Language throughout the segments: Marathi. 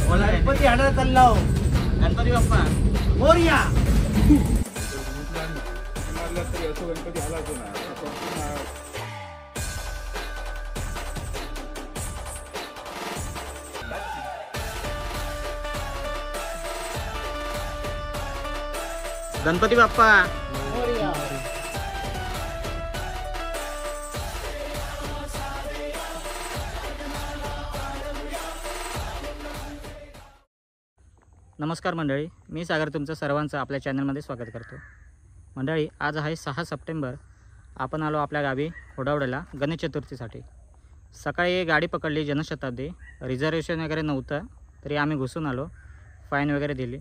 गणपती आणायला चाललो. गणपती बाप्पा मोरया. गणपती आला होता ना. गणपती बाप्पा मोरया. नमस्कार मंडळी, मी सागर तुमचं सर्वांचं आपल्या चॅनलमध्ये स्वागत करतो. मंडळी, आज आहे 6 सप्टेंबर. आपण आलो आपल्या गावी होडावड्याला गणेश चतुर्थीसाठी. सकाळी गाडी पकडली जनशताब्दी. रिझर्वेशन वगैरे नव्हतं तरी आम्ही घुसून आलो. फाईन वगैरे दिली.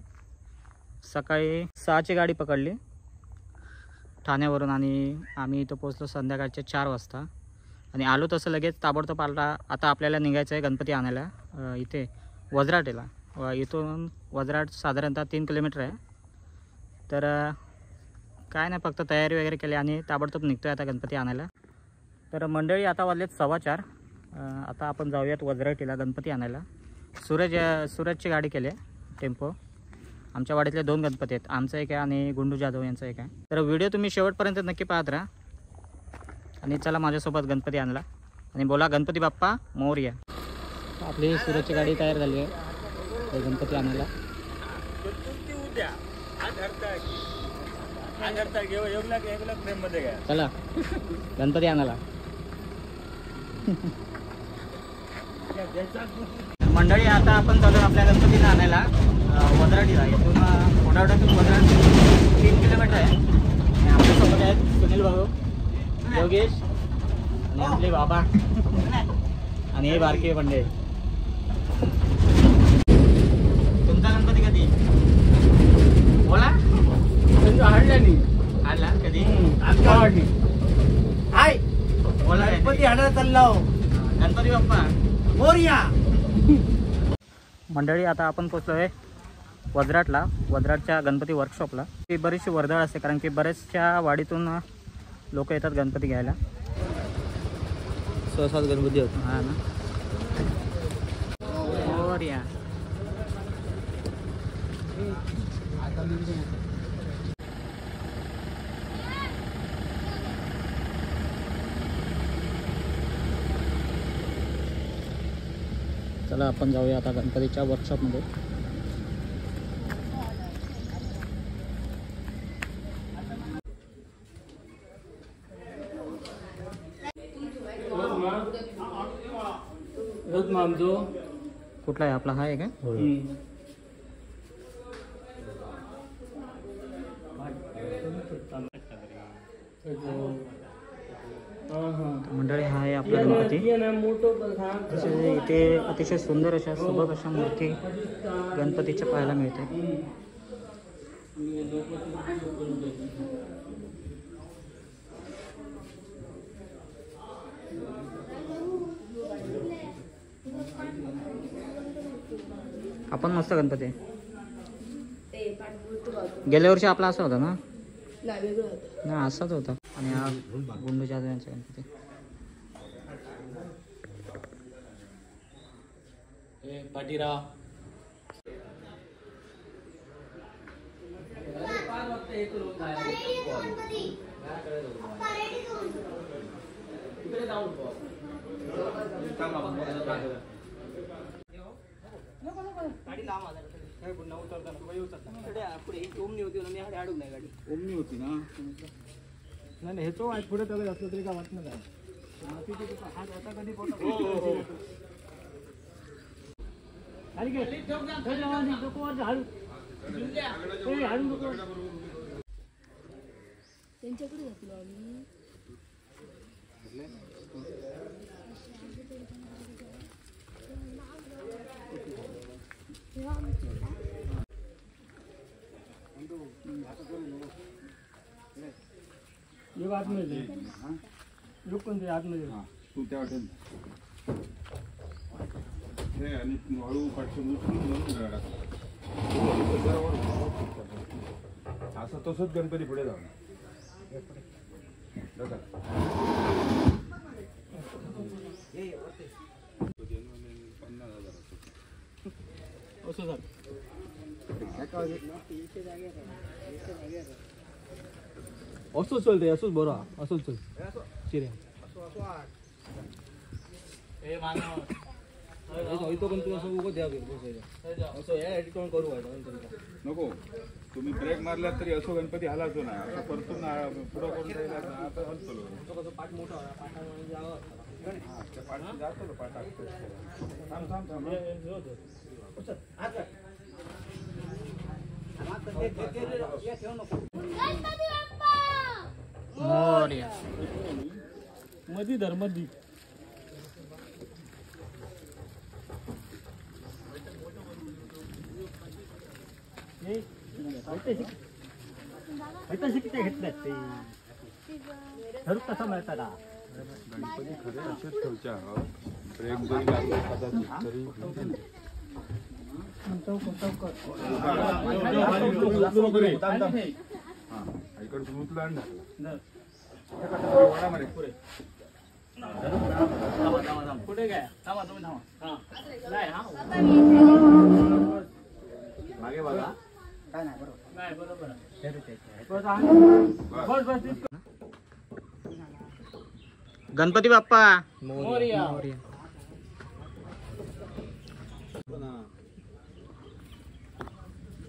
सकाळी 6ची गाडी पकडली ठाण्यावरून आणि आम्ही इथं पोचलो संध्याकाळचे 4 वाजता. आणि आलो तसं लगेच ताबडतोब आता आपल्याला निघायचं आहे गणपती आणायला इथे वज्राटेला. इथून वज्राट साधारणतः 3 किलोमीटर आहे. तर काय नाही, फक्त तयारी वगैरे केली आणि ताबडतोब निघतो आहे आता गणपती आणायला. तर मंडळी, आता वाजलेत 4:15. आता आपण जाऊयात वज्राटीला गणपती आणायला. सूरजची गाडी केली आहे, टेम्पो. आमच्या वाडीतले 2 गणपती आहेत, आमचा एक आहे आणि गुंडू जाधव यांचा एक आहे. तर व्हिडिओ तुम्ही शेवटपर्यंत नक्की पाहत राहा. आणि चला माझ्यासोबत गणपती आणला आणि बोला गणपती बाप्पा मोरया. आपली सूरजची गाडी तयार झाली आहे गणपती आणायला. चला गणपती आणायला. मंडळी, आता आपण चालू आपल्या गणपतीला आणायला वज्राटीला. इथून होडावड्यातून वज्राट 3 किलोमीटर आहे. आणि आपल्यासोबत आहेत सुनील भाऊ, योगेश आणि आपले बाबा आणि हे बारके मंडळी. तुमचा गणपती कधी बोला? आणला कधी? हाय, बोला. गणपती आणायला चाललो. गणपती बाप्पा मोरया. मंडळी, आता आपण पोचलो आहे वज्राटला, वज्राटच्या गणपती वर्कशॉपला. ती बरीचशी वर्दळ असते कारण की बऱ्याचशा वाडीतून लोक येतात गणपती घ्यायला. 6-7 गणपती होते. हा ना. मोरया. चला आपण जाऊया आता गणपतीच्या वर्कशॉपमध्ये. कुठला आहे आपला? हा आहे का? मंडळी, हा आहे आपला गणपती. इथे अतिशय सुंदर अशा सुबक अशा मूर्ती गणपतीच्या पाहायला मिळते. आपण मस्त गणपती. गेल्या वर्षी आपला असा होता ना? नाही, असाच होता. आणि हा गुंडू जाधव यांचा गणपती. पाटीराव ओमनी होती ना. नाही, हे तो पुढे त्याला असलं तरी काय वाटणार नाही. त्यांच्याकडे घातलो आम्ही. आतमध्ये कोणते आतमध्ये तू त्या वाटेल आणि हळू पाठवून असं तसंच गणपती पुढे जाऊ. असं झालं असंच चलते असंच बरं असंच चल चिरे इथं पण तुला असं उभं द्या असं एडिटॉन करू नको तुम्ही ब्रेक मारलात तरी असो गणपती हलायचो ना असं परतून पुढं करून राहिला ना आता हलतो पाठ मोठा पाठ जातो पाठ थांब थांब थांब मोरया. मधी धर्मदी शिकते घेतल्यात ते ठरू कसा मिळतात गणपती खरे असेच ठेवच्या ब्रेक जरी लागले कदाचित तरी इकडे उचला पुढे पुढे काय थांबा तुम्ही थांबा मागे बघा काय नाही बरोबर नाही बरोबर गणपती बाप्पा मोरया. मोरया.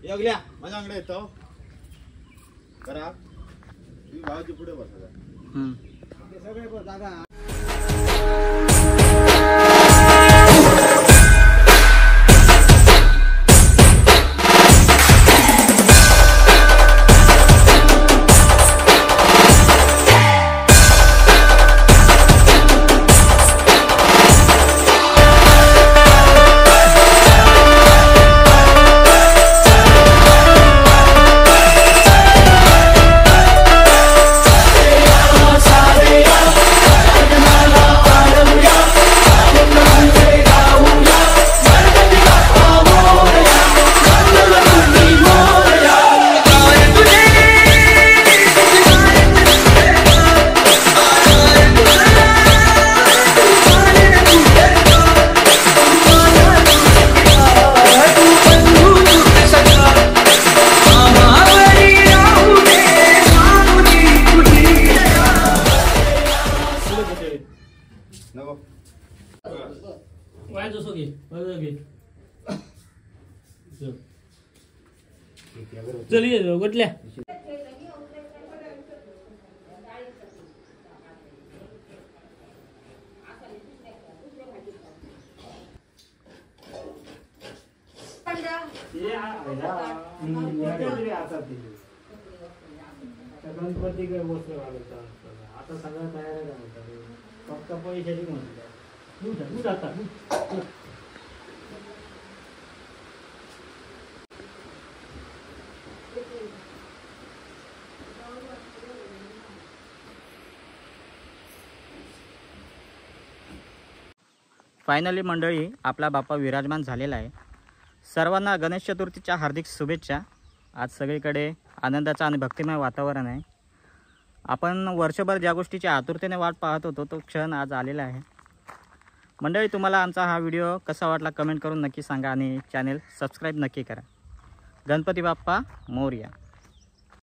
योगल्या माझ्याकडे येतो करा तुम्ही भावाची पुढे बसा हम्म. सगळे जागा वाय जसं घे घे चलिए गटल्या गणपती काय वस्त्र घालतात आता सगळं तयार घालतात फक्त पैशाची म्हणतात आता फायनली मंडळी आपला बाप्पा विराजमान झालेला आहे. सर्वांना गणेश चतुर्थीच्या हार्दिक शुभेच्छा. आज सगळीकडे आनंदाचं आणि भक्तिमय वातावरण आहे. आपण वर्षभर ज्या गोष्टीची आतुरतेने वाट पाहत होतो तो क्षण आज आलेला आहे. मंडळी तुम्हाला आमचा हा व्हिडिओ कसा वाटला कमेंट करून नक्की सांगा आणि चॅनेल सबस्क्राईब नक्की करा. गणपती बाप्पा मोरया.